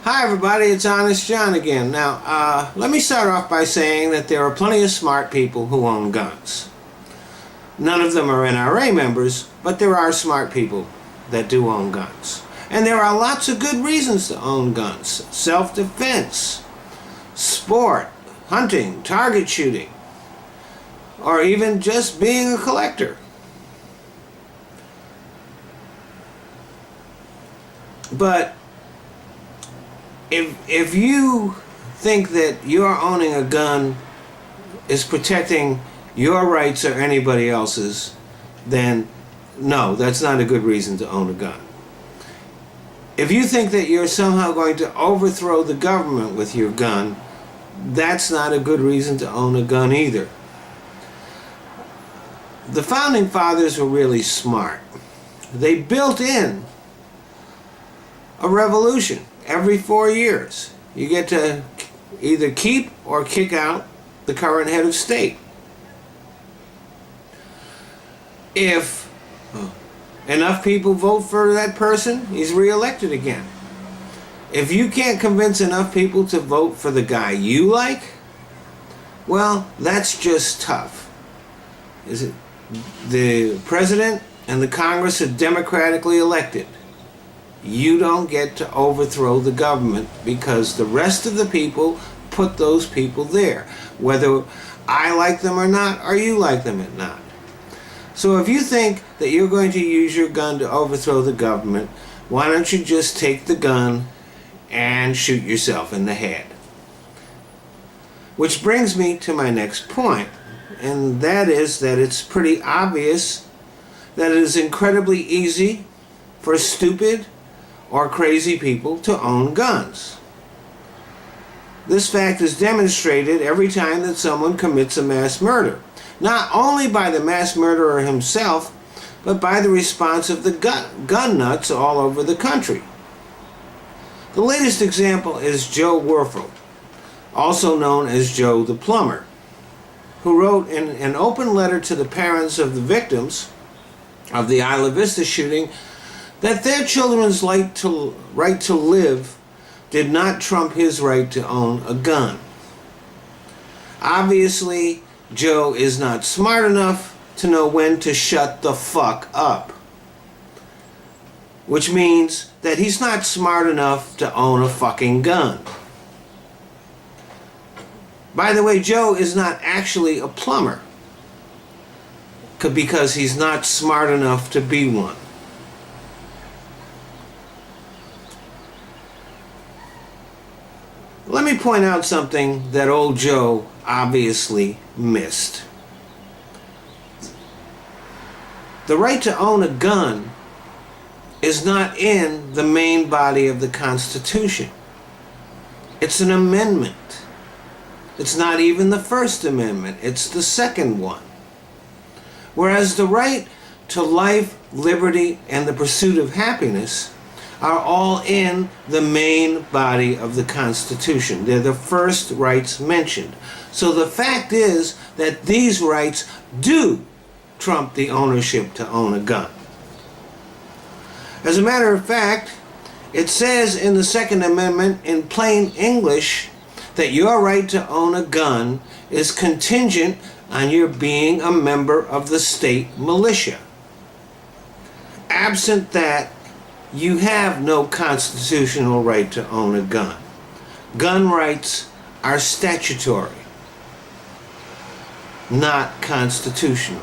Hi everybody, it's Honest John again. Now, let me start off by saying that there are plenty of smart people who own guns. None of them are NRA members, but there are smart people that do own guns. And there are lots of good reasons to own guns. Self-defense, sport, hunting, target shooting, or even just being a collector. But if you think that your owning a gun is protecting your rights or anybody else's, then no, that's not a good reason to own a gun. If you think that you're somehow going to overthrow the government with your gun, that's not a good reason to own a gun either. The Founding Fathers were really smart. They built in a revolution. Every 4 years, you get to either keep or kick out the current head of state. If enough people vote for that person, he's reelected again. If you can't convince enough people to vote for the guy you like, well, that's just tough. Is it? The president and the Congress are democratically elected. You don't get to overthrow the government because the rest of the people put those people there, whether I like them or not, or you like them or not. So if you think that you're going to use your gun to overthrow the government, why don't you just take the gun and shoot yourself in the head? Which brings me to my next point, and that is that it's pretty obvious that it is incredibly easy for stupid or crazy people to own guns. This fact is demonstrated every time that someone commits a mass murder, not only by the mass murderer himself, but by the response of the gun nuts all over the country. The latest example is Joe Werfel, also known as Joe the Plumber, who wrote in an open letter to the parents of the victims of the Isla Vista shooting that their children's right to live did not trump his right to own a gun. Obviously, Joe is not smart enough to know when to shut the fuck up. Which means that he's not smart enough to own a fucking gun. By the way, Joe is not actually a plumber because he's not smart enough to be one. Let me point out something that old Joe obviously missed. The right to own a gun is not in the main body of the Constitution. It's an amendment. It's not even the First Amendment, it's the second one. Whereas the right to life, liberty, and the pursuit of happiness are all in the main body of the Constitution. They're the first rights mentioned. So the fact is that these rights do trump the ownership to own a gun. As a matter of fact, it says in the Second Amendment in plain English that your right to own a gun is contingent on your being a member of the state militia. Absent that, you have no constitutional right to own a gun. Gun rights are statutory, not constitutional.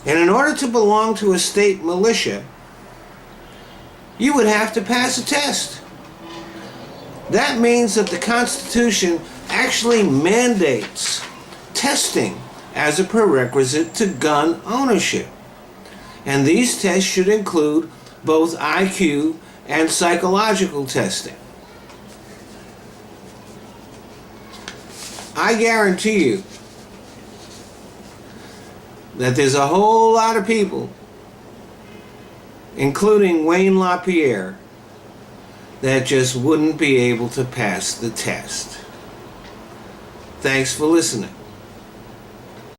And in order to belong to a state militia, you would have to pass a test. That means that the Constitution actually mandates testing as a prerequisite to gun ownership. And these tests should include both IQ and psychological testing. I guarantee you that there's a whole lot of people, including Wayne LaPierre, that just wouldn't be able to pass the test. Thanks for listening.